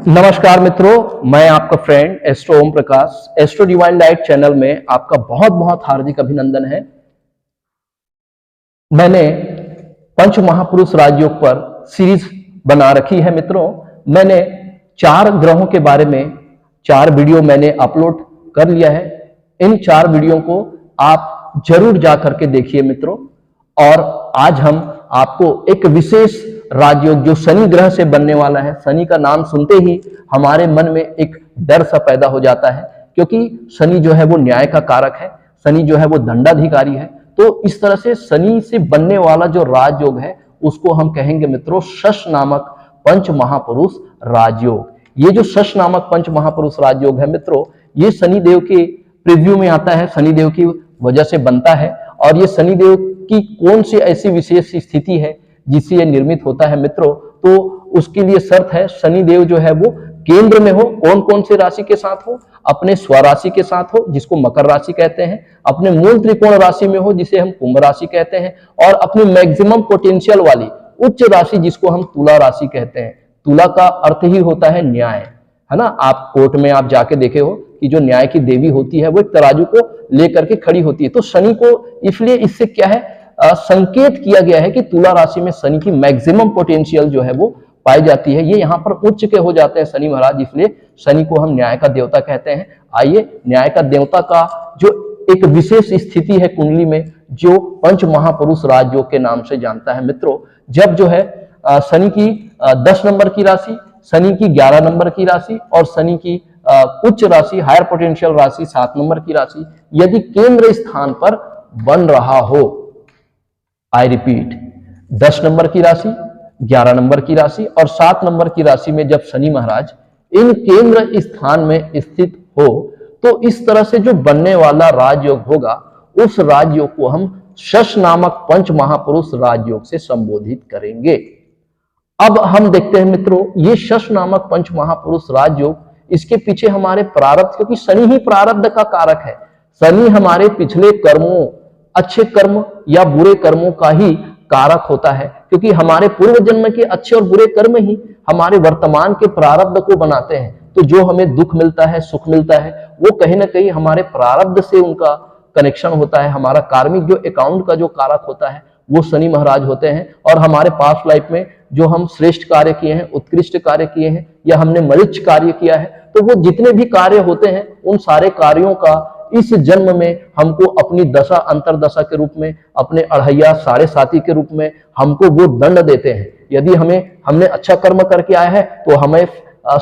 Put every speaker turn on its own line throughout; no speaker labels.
नमस्कार मित्रों, मैं आपका friend astro Om Prakash. Astro divine light channel में आपका बहुत बहुत हार्दिक अभिनंदन है। मैंने पंच महापुरुष राजयोग पर सीरीज बना रखी है मित्रों। मैंने 4 ग्रहों के बारे में 4 वीडियो मैंने अपलोड कर लिया है। इन 4 वीडियो को आप जरूर जा करके देखिए मित्रों। और आज हम आपको एक विशेष राजयोग जो शनि ग्रह से बनने वाला है। शनि का नाम सुनते ही हमारे मन में एक डर सा पैदा हो जाता है, क्योंकि शनि जो है वो न्याय का कारक है, शनि जो है वो दंडाधिकारी है। तो इस तरह से शनि से बनने वाला जो राजयोग है उसको हम कहेंगे मित्रों शश नामक पंच महापुरुष राजयोग। ये जो शश नामक पंच महापुरुष राजयोग है मित्रों, ये शनि देव के प्रिव्यू में आता है, शनि देव की वजह से बनता है। और ये शनि देव की कौन सी ऐसी विशेष स्थिति है जिससे ये निर्मित होता है मित्रों, तो उसके लिए शर्त है शनि देव जो है वो केंद्र में हो। कौन कौन से राशि के साथ हो? अपने स्वराशि के साथ हो जिसको मकर राशि कहते हैं, अपने मूल त्रिकोण राशि में हो जिसे हम कुंभ राशि कहते हैं, और अपनी मैक्सिमम पोटेंशियल वाली उच्च राशि जिसको हम तुला राशि कहते हैं। तुला का अर्थ ही होता है न्याय, है ना। आप कोर्ट में आप जाके देखे हो कि जो न्याय की देवी होती है वो एक तराजू को लेकर के खड़ी होती है। तो शनि को इसलिए इससे क्या है संकेत किया गया है कि तुला राशि में शनि की मैक्सिमम पोटेंशियल जो है वो पाई जाती है। ये यहाँ पर उच्च के हो जाते हैं शनि महाराज, इसलिए शनि को हम न्याय का देवता कहते हैं। आइए न्याय का देवता का जो एक विशेष स्थिति है कुंडली में, जो पंच महापुरुष राजयोग के नाम से जानता है मित्रों। जब जो है शनि की 10 नंबर की राशि, शनि की 11 नंबर की राशि और शनि की उच्च राशि हायर पोटेंशियल राशि 7 नंबर की राशि यदि केंद्र स्थान पर बन रहा हो, आई रिपीट 10 नंबर की राशि, 11 नंबर की राशि और 7 नंबर की राशि में जब शनि महाराज इन केंद्र स्थान में स्थित हो, तो इस तरह से जो बनने वाला राजयोग होगा उस राजयोग को हम शश नामक पंच महापुरुष राजयोग से संबोधित करेंगे। अब हम देखते हैं मित्रों, ये शश नामक पंच महापुरुष राजयोग, इसके पीछे हमारे प्रारब्ध, क्योंकि शनि ही प्रारब्ध का कारक है। शनि हमारे पिछले कर्मों, अच्छे कर्म या बुरे कर्मों का ही कारक होता है, क्योंकि हमारे पूर्व जन्म के अच्छे और बुरे कर्म ही हमारे वर्तमान के प्रारब्ध को बनाते हैं। तो जो हमें दुख मिलता है, सुख मिलता है, वो कहीं ना कहीं हमारे प्रारब्ध से उनका कनेक्शन होता है। हमारा कार्मिक जो अकाउंट का जो कारक होता है वो शनि महाराज होते हैं। और हमारे पास्ट लाइफ में जो हम श्रेष्ठ कार्य किए हैं, उत्कृष्ट कार्य किए हैं, या हमने मलिच्छ कार्य किया है, तो वो जितने भी कार्य होते हैं उन सारे कार्यों का इस जन्म में हमको अपनी दशा अंतरदशा के रूप में, अपने अढ़ैया साढ़े साथी के रूप में हमको वो दंड देते हैं। यदि हमने अच्छा कर्म करके आया है तो हमें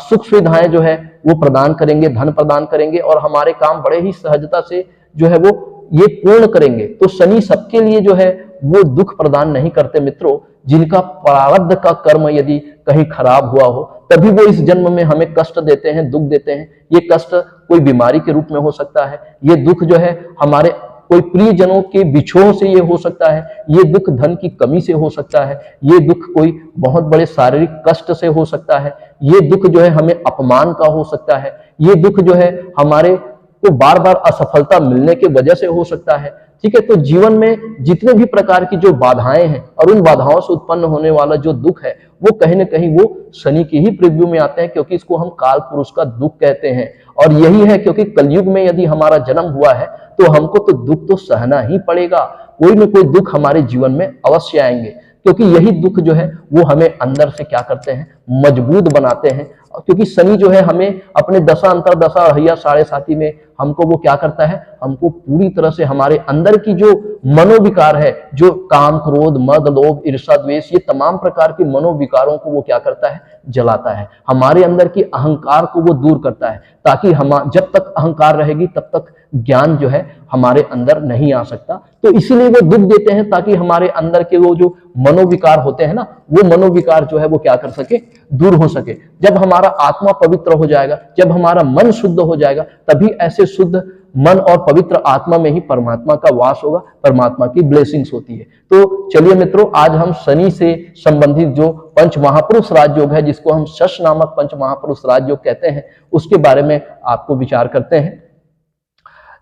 सुख सुविधाएं जो है वो प्रदान करेंगे, धन प्रदान करेंगे और हमारे काम बड़े ही सहजता से जो है वो ये पूर्ण करेंगे। तो शनि सबके लिए जो है वो दुख प्रदान नहीं करते मित्रों। जिनका प्रारब्ध का कर्म यदि कहीं खराब हुआ हो तभी वो इस जन्म में हमें कष्ट देते हैं, दुख देते हैं। ये कष्ट कोई बीमारी के रूप में हो सकता है, ये दुख जो है हमारे कोई प्रियजनों के बिछोह से ये हो सकता है, ये दुख धन की कमी से हो सकता है, ये दुख कोई बहुत बड़े शारीरिक कष्ट से हो सकता है, ये दुख जो है हमें अपमान का हो सकता है, ये दुख जो है हमारे को बार बार असफलता मिलने की वजह से हो सकता है। ठीक है, तो जीवन में जितने भी प्रकार की जो बाधाएं हैं और उन बाधाओं से उत्पन्न होने वाला जो दुख है वो कहीं ना कहीं वो शनि की ही प्रिव्यू में आते हैं, क्योंकि इसको हम काल पुरुष का दुख कहते हैं। और यही है क्योंकि कलयुग में यदि हमारा जन्म हुआ है तो हमको तो दुख तो सहना ही पड़ेगा। कोई ना कोई दुख हमारे जीवन में अवश्य आएंगे, क्योंकि यही दुख जो है वो हमें अंदर से क्या करते हैं, मजबूत बनाते हैं। क्योंकि शनि जो है हमें अपने दशा अंतरदशा अढ़ैया साढ़े साथी में हमको वो क्या करता है, हमको पूरी तरह से हमारे अंदर की जो मनोविकार है, जो काम क्रोध मद लोभ ईर्ष्या द्वेष, ये तमाम प्रकार के मनोविकारों को वो क्या करता है, जलाता है। हमारे अंदर की अहंकार को वो दूर करता है, ताकि हम जब तक अहंकार रहेगी तब तक ज्ञान जो है हमारे अंदर नहीं आ सकता। तो इसीलिए वो दुख देते हैं, ताकि हमारे अंदर के वो जो मनोविकार होते हैं ना, वो मनोविकार जो है वो क्या कर सके, दूर हो सके। जब हमारा आत्मा पवित्र हो जाएगा, जब हमारा मन शुद्ध हो जाएगा, तभी ऐसे शुद्ध मन और पवित्र आत्मा में ही परमात्मा का वास होगा, परमात्मा की ब्लेसिंग्स होती है। तो चलिए मित्रों, आज हम शनि से संबंधित जो पंच महापुरुष राजयोग है, जिसको हम शश नामक पंच महापुरुष राजयोग कहते हैं, उसके बारे में आपको विचार करते हैं।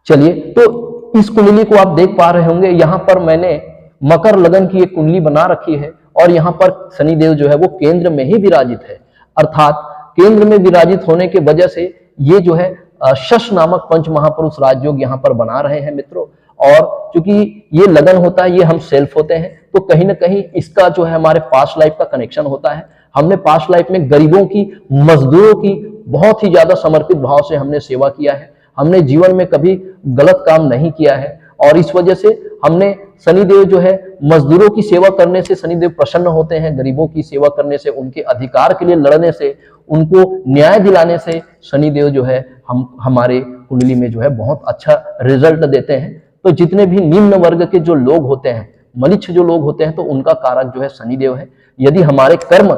चलिए, तो इस कुंडली को आप देख पा रहे होंगे, यहाँ पर मैंने मकर लगन की एक कुंडली बना रखी है और यहाँ पर शनिदेव जो है वो केंद्र में ही विराजित है। अर्थात केंद्र में विराजित होने के वजह से ये जो है शश नामक पंच महापुरुष राजयोग यहाँ पर बना रहे हैं मित्रों। और क्योंकि ये लगन होता है, ये हम सेल्फ होते हैं, तो कहीं ना कहीं इसका जो है हमारे पास्ट लाइफ का कनेक्शन होता है। हमने पास्ट लाइफ में गरीबों की, मजदूरों की बहुत ही ज्यादा समर्पित भाव से हमने सेवा किया है। हमने जीवन में कभी गलत काम नहीं किया है और इस वजह से हमने, शनिदेव जो है मजदूरों की सेवा करने से शनिदेव प्रसन्न होते हैं, गरीबों की सेवा करने से, उनके अधिकार के लिए लड़ने से, उनको न्याय दिलाने से शनिदेव जो है हमारे कुंडली में जो है बहुत अच्छा रिजल्ट देते हैं। तो जितने भी निम्न वर्ग के जो लोग होते हैं, मलिच्छ जो लोग होते हैं, तो उनका कारक जो है शनिदेव है। यदि हमारे कर्म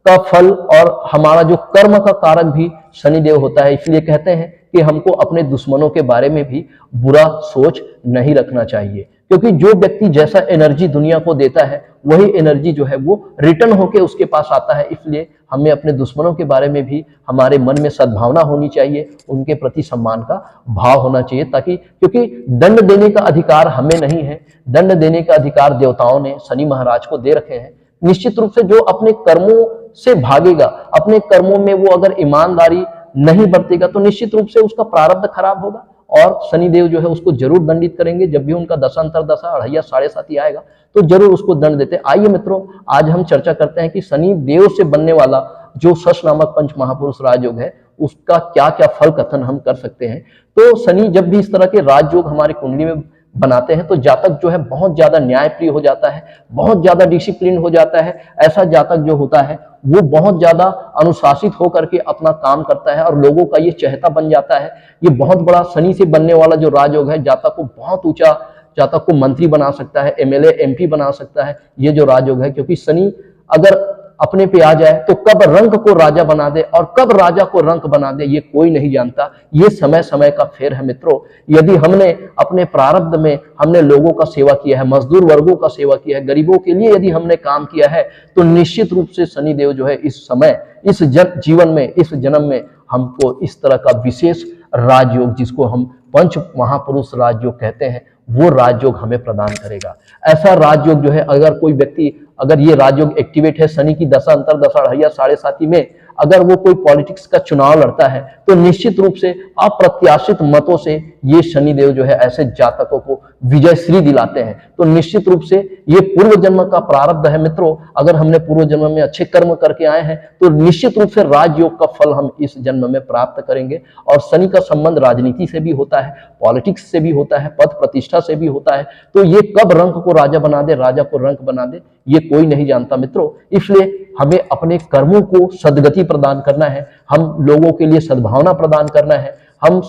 का फल और हमारा जो कर्म का कारक भी शनिदेव होता है, इसलिए कहते हैं कि हमको अपने दुश्मनों के बारे में भी बुरा सोच नहीं रखना चाहिए, क्योंकि जो व्यक्ति जैसा एनर्जी दुनिया को देता है वही एनर्जी जो है वो रिटर्न होके उसके पास आता है। इसलिए हमें अपने दुश्मनों के बारे में भी हमारे मन में सद्भावना होनी चाहिए, उनके प्रति सम्मान का भाव होना चाहिए, ताकि, क्योंकि दंड देने का अधिकार हमें नहीं है, दंड देने का अधिकार देवताओं ने शनि महाराज को दे रखे हैं। निश्चित रूप से जो अपने कर्मों से भागेगा, अपने कर्मों में वो अगर ईमानदारी नहीं बरतेगा, तो निश्चित रूप से उसका प्रारब्ध खराब होगा और शनिदेव जो है उसको जरूर दंडित करेंगे। जब भी उनका दशा अंतरदशा, अढ़ैया, साढ़े साथी आएगा तो जरूर उसको दंड देते हैं। आइए मित्रों, आज हम चर्चा करते हैं कि शनि देव से बनने वाला जो शश नामक पंच महापुरुष राजयोग है, उसका क्या क्या फल कथन हम कर सकते हैं। तो शनि जब भी इस तरह के राजयोग हमारी कुंडली में बनाते हैं तो जातक जो है बहुत ज्यादा न्यायप्रिय हो जाता है, बहुत ज्यादा डिसिप्लिन हो जाता है। ऐसा जातक जो होता है वो बहुत ज्यादा अनुशासित होकर के अपना काम करता है और लोगों का ये चहेता बन जाता है। ये बहुत बड़ा शनि से बनने वाला जो राजयोग है, जातक को बहुत ऊंचा, जातक को मंत्री बना सकता है, एमएलए, एमपी बना सकता है, ये जो राजयोग है। क्योंकि शनि अगर अपने पे आ जाए तो कब रंक को राजा बना दे और कब राजा को रंक बना दे ये कोई नहीं जानता। ये समय समय का फेर है मित्रों। यदि हमने अपने प्रारब्ध में हमने लोगों का सेवा किया है, मजदूर वर्गों का सेवा किया है, गरीबों के लिए यदि हमने काम किया है, तो निश्चित रूप से शनिदेव जो है इस समय, इस जीवन में, इस जन्म में हमको इस तरह का विशेष राजयोग, जिसको हम पंच महापुरुष राजयोग कहते हैं, वो राजयोग हमें प्रदान करेगा। ऐसा राजयोग जो है, अगर कोई व्यक्ति, अगर ये राजयोग एक्टिवेट है शनि की दशा अंतरदशा, अढ़ैया, साढ़े साती में, अगर वो कोई पॉलिटिक्स का चुनाव लड़ता है तो निश्चित रूप से अप्रत्याशित मतों से ये शनिदेव जो है ऐसे जातकों को विजय श्री दिलाते हैं। तो निश्चित रूप से ये पूर्व जन्म का प्रारब्ध है मित्रों। अगर हमने पूर्व जन्म में अच्छे कर्म करके आए हैं तो निश्चित रूप से राजयोग का फल हम इस जन्म में प्राप्त करेंगे। और शनि का संबंध राजनीति से भी होता है, पॉलिटिक्स से भी होता है, पद प्रतिष्ठा से भी होता है। तो ये कब रंक को राजा बना दे, राजा को रंक बना दे, ये कोई नहीं जानता मित्रों। इसलिए हमें अपने कर्मों को सद्गति प्रदान करना है, हम लोगों के लिए सद्भावना प्रदान करना है, हम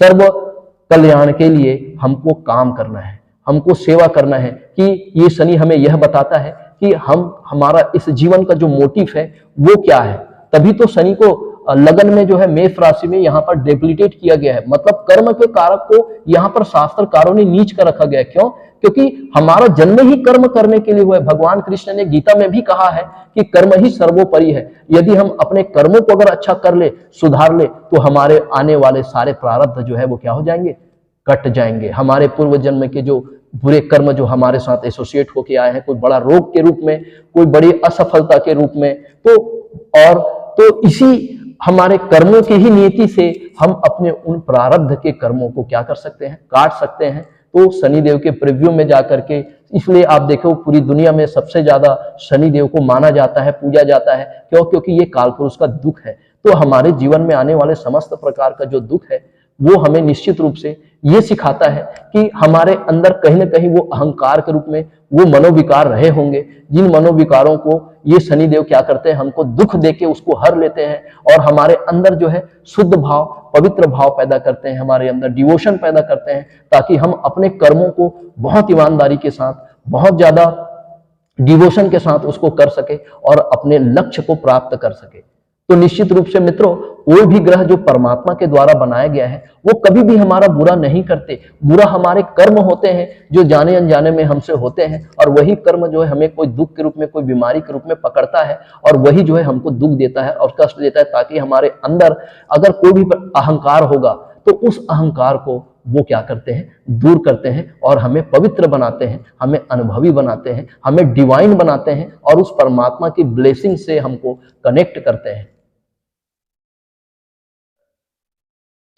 सर्व कल्याण के लिए हमको काम करना है, हमको सेवा करना है। कि ये शनि हमें यह बताता है कि हमारा इस जीवन का जो मोटिव है वो क्या है। तभी तो शनि को लगन में जो है मेष राशि में यहाँ पर डेबिलिटेट किया गया है, मतलब कर्म के कारक को यहाँ पर शास्त्रकारों ने नीच कर रखा गया है। क्यों? क्योंकि हमारा जन्म ही कर्म करने के लिए हुआ है। भगवान कृष्ण ने गीता में भी कहा है कि कर्म ही सर्वोपरि है। यदि हम अपने कर्मों को अगर अच्छा कर ले, सुधार ले, तो हमारे आने वाले सारे प्रारब्ध जो है वो क्या हो जाएंगे, कट जाएंगे। हमारे पूर्व जन्म के जो बुरे कर्म जो हमारे साथ एसोसिएट होके आए हैं, कोई बड़ा रोग के रूप में, कोई बड़ी असफलता के रूप में, तो इसी हमारे कर्मों की ही नीति से हम अपने उन प्रारब्ध के कर्मों को क्या कर सकते हैं, काट सकते हैं। तो शनिदेव के प्रिव्यू में जाकर के, इसलिए आप देखो पूरी दुनिया में सबसे ज्यादा शनिदेव को माना जाता है, पूजा जाता है। क्यों? क्योंकि ये कालपुरुष का दुख है। तो हमारे जीवन में आने वाले समस्त प्रकार का जो दुख है वो हमें निश्चित रूप से ये सिखाता है कि हमारे अंदर कहीं ना कहीं वो अहंकार के रूप में वो मनोविकार रहे होंगे, जिन मनोविकारों को ये शनिदेव क्या करते हैं, हमको दुख देके उसको हर लेते हैं और हमारे अंदर जो है शुद्ध भाव, पवित्र भाव पैदा करते हैं, हमारे अंदर डिवोशन पैदा करते हैं, ताकि हम अपने कर्मों को बहुत ईमानदारी के साथ, बहुत ज्यादा डिवोशन के साथ उसको कर सके और अपने लक्ष्य को प्राप्त कर सके। तो निश्चित रूप से मित्रों, कोई भी ग्रह जो परमात्मा के द्वारा बनाया गया है वो कभी भी हमारा बुरा नहीं करते। बुरा हमारे कर्म होते हैं जो जाने अनजाने में हमसे होते हैं, और वही कर्म जो है हमें कोई दुख के रूप में, कोई बीमारी के रूप में पकड़ता है और वही जो है हमको दुख देता है और कष्ट देता है, ताकि हमारे अंदर अगर कोई भी अहंकार होगा तो उस अहंकार को वो क्या करते हैं, दूर करते हैं और हमें पवित्र बनाते हैं, हमें अनुभवी बनाते हैं, हमें डिवाइन बनाते हैं और उस परमात्मा की ब्लेसिंग से हमको कनेक्ट करते हैं।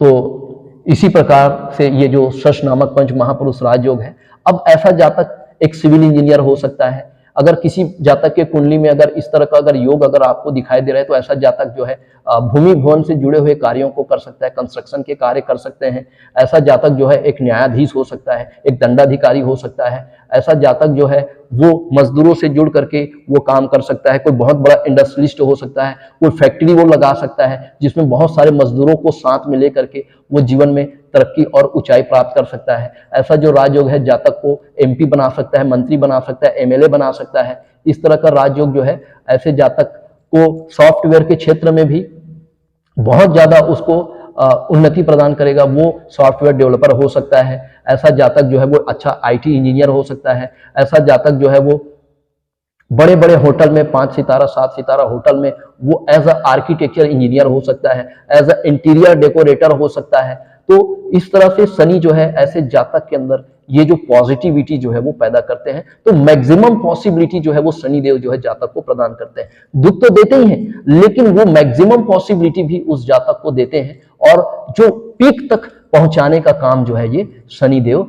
तो इसी प्रकार से ये जो शश नामक पंच महापुरुष राजयोग है, अब ऐसा जातक एक सिविल इंजीनियर हो सकता है। अगर किसी जातक के कुंडली में अगर इस तरह का अगर योग अगर आपको दिखाई दे रहा है, तो ऐसा जातक जो है भूमि भवन से जुड़े हुए कार्यों को कर सकता है, कंस्ट्रक्शन के कार्य कर सकते हैं। ऐसा जातक जो है एक न्यायाधीश हो सकता है, एक दंडाधिकारी हो सकता है। ऐसा जातक जो है वो मजदूरों से जुड़ करके वो काम कर सकता है। कोई बहुत बड़ा इंडस्ट्रियलिस्ट हो सकता है, कोई फैक्ट्री वो लगा सकता है जिसमें बहुत सारे मजदूरों को साथ में लेकर के वो जीवन में तरक्की और ऊंचाई प्राप्त कर सकता है। ऐसा जो राजयोग है जातक को एमपी बना सकता है, मंत्री बना सकता है, एमएलए बना सकता है। इस तरह का राजयोग जो है ऐसे जातक को सॉफ्टवेयर के क्षेत्र में भी बहुत ज्यादा उसको उन्नति प्रदान करेगा। वो सॉफ्टवेयर डेवलपर हो सकता है। ऐसा जातक जो है वो अच्छा आईटी इंजीनियर हो सकता है। ऐसा जातक जो है वो बड़े बड़े होटल में 5 सितारा 7 सितारा होटल में वो एज अ आर्किटेक्चर इंजीनियर हो सकता है, एज अ इंटीरियर डेकोरेटर हो सकता है। तो इस तरह से शनि जो है ऐसे जातक के अंदर ये जो पॉजिटिविटी जो है वो पैदा करते हैं। तो मैक्सिमम पॉसिबिलिटी जो है वो शनि देव जो है जातक को प्रदान करते हैं। दुख तो देते ही हैं, लेकिन वो मैक्सिमम पॉसिबिलिटी भी उस जातक को देते हैं, और जो पीक तक पहुंचाने का काम जो है ये शनि देव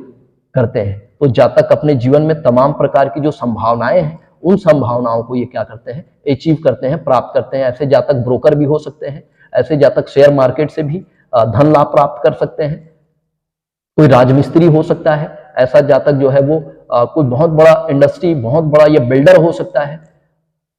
करते हैं। तो जातक अपने जीवन में तमाम प्रकार की जो संभावनाएं हैं, उन संभावनाओं को ये क्या करते हैं, अचीव करते हैं, प्राप्त करते हैं। ऐसे जातक ब्रोकर भी हो सकते हैं। ऐसे जातक शेयर मार्केट से भी धन लाभ प्राप्त कर सकते हैं। कोई राजमिस्त्री हो सकता है। ऐसा जातक जो है वो कोई बहुत बड़ा इंडस्ट्री, बहुत बड़ा ये बिल्डर हो सकता है।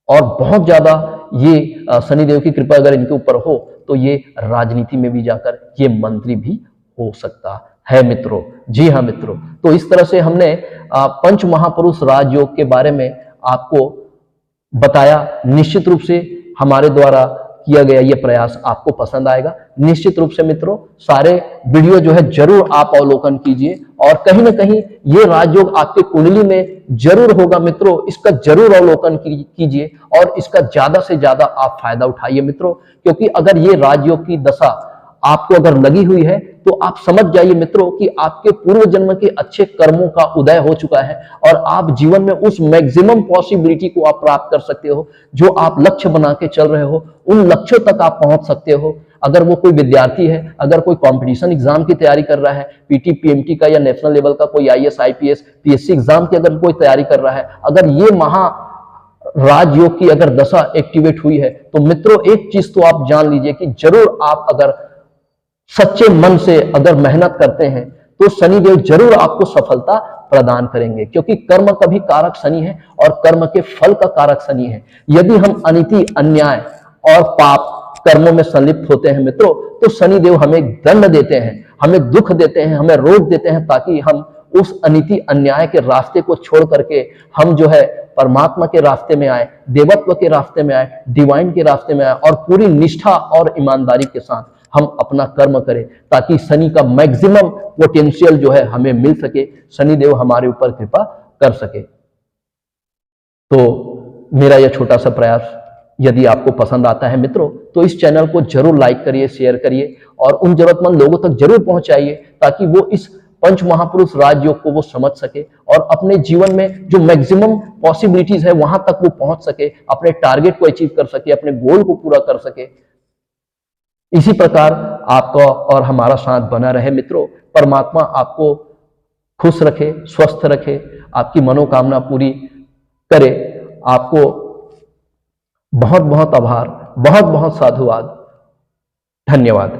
और बहुत ज्यादा ये शनिदेव की कृपा अगर इनके ऊपर हो तो ये राजनीति में भी जाकर ये मंत्री भी हो सकता है मित्रों। जी हाँ मित्रों, तो इस तरह से हमने पंच महापुरुष राजयोग के बारे में आपको बताया। निश्चित रूप से हमारे द्वारा किया गया ये प्रयास आपको पसंद आएगा। निश्चित रूप से मित्रों सारे वीडियो जो है जरूर आप अवलोकन कीजिए, और कहीं ना कहीं ये राजयोग आपके कुंडली में जरूर होगा मित्रों। इसका जरूर अवलोकन कीजिए और इसका ज्यादा से ज्यादा आप फायदा उठाइए मित्रों। क्योंकि अगर ये राजयोग की दशा आपको अगर लगी हुई है तो आप समझ जाइए मित्रों कि आपके पूर्व जन्म के अच्छे कर्मों का उदय हो चुका है, और आप जीवन में उस मैक्सिमम पॉसिबिलिटी को आप प्राप्त कर सकते हो। जो आप लक्ष्य बना के चल रहे हो उन लक्ष्यों तक आप पहुंच सकते हो। अगर वो कोई विद्यार्थी है, अगर कोई कंपटीशन एग्जाम की तैयारी कर रहा है, पीटी पीएमटी का या नेशनल लेवल का कोई आईएएस आईपीएस पीएससी एग्जाम की अगर कोई तैयारी कर रहा है, अगर ये महा राजयोग की अगर दशा एक्टिवेट हुई है, तो मित्रों एक चीज तो आप जान लीजिए कि जरूर आप अगर सच्चे मन से अगर मेहनत करते हैं तो शनिदेव जरूर आपको सफलता प्रदान करेंगे। क्योंकि कर्म का भी कारक शनि है और कर्म के फल का कारक शनि है। यदि हम अनीति, अन्याय और पाप कर्मों में संलिप्त होते हैं मित्रों, तो शनिदेव हमें दंड देते हैं, हमें दुख देते हैं, हमें रोक देते हैं, ताकि हम उस अनीति अन्याय के रास्ते को छोड़ करके हम जो है परमात्मा के रास्ते में आए, देवत्व के रास्ते में आए, डिवाइन के रास्ते में आए, और पूरी निष्ठा और ईमानदारी के साथ हम अपना कर्म करें, ताकि शनि का मैक्सिमम पोटेंशियल जो है हमें मिल सके, शनिदेव हमारे ऊपर कृपा कर सके। तो मेरा यह छोटा सा प्रयास यदि आपको पसंद आता है मित्रों, तो इस चैनल को जरूर लाइक करिए, शेयर करिए, और उन जरूरतमंद लोगों तक जरूर पहुंचाइए, ताकि वो इस पंच महापुरुष राजयोग को वो समझ सके और अपने जीवन में जो मैक्सिमम पॉसिबिलिटीज है वहां तक वो पहुंच सके, अपने टारगेट को अचीव कर सके, अपने गोल को पूरा कर सके। इसी प्रकार आपका और हमारा साथ बना रहे मित्रों। परमात्मा आपको खुश रखे, स्वस्थ रखे, आपकी मनोकामना पूरी करे। आपको बहुत बहुत आभार, बहुत बहुत साधुवाद, धन्यवाद।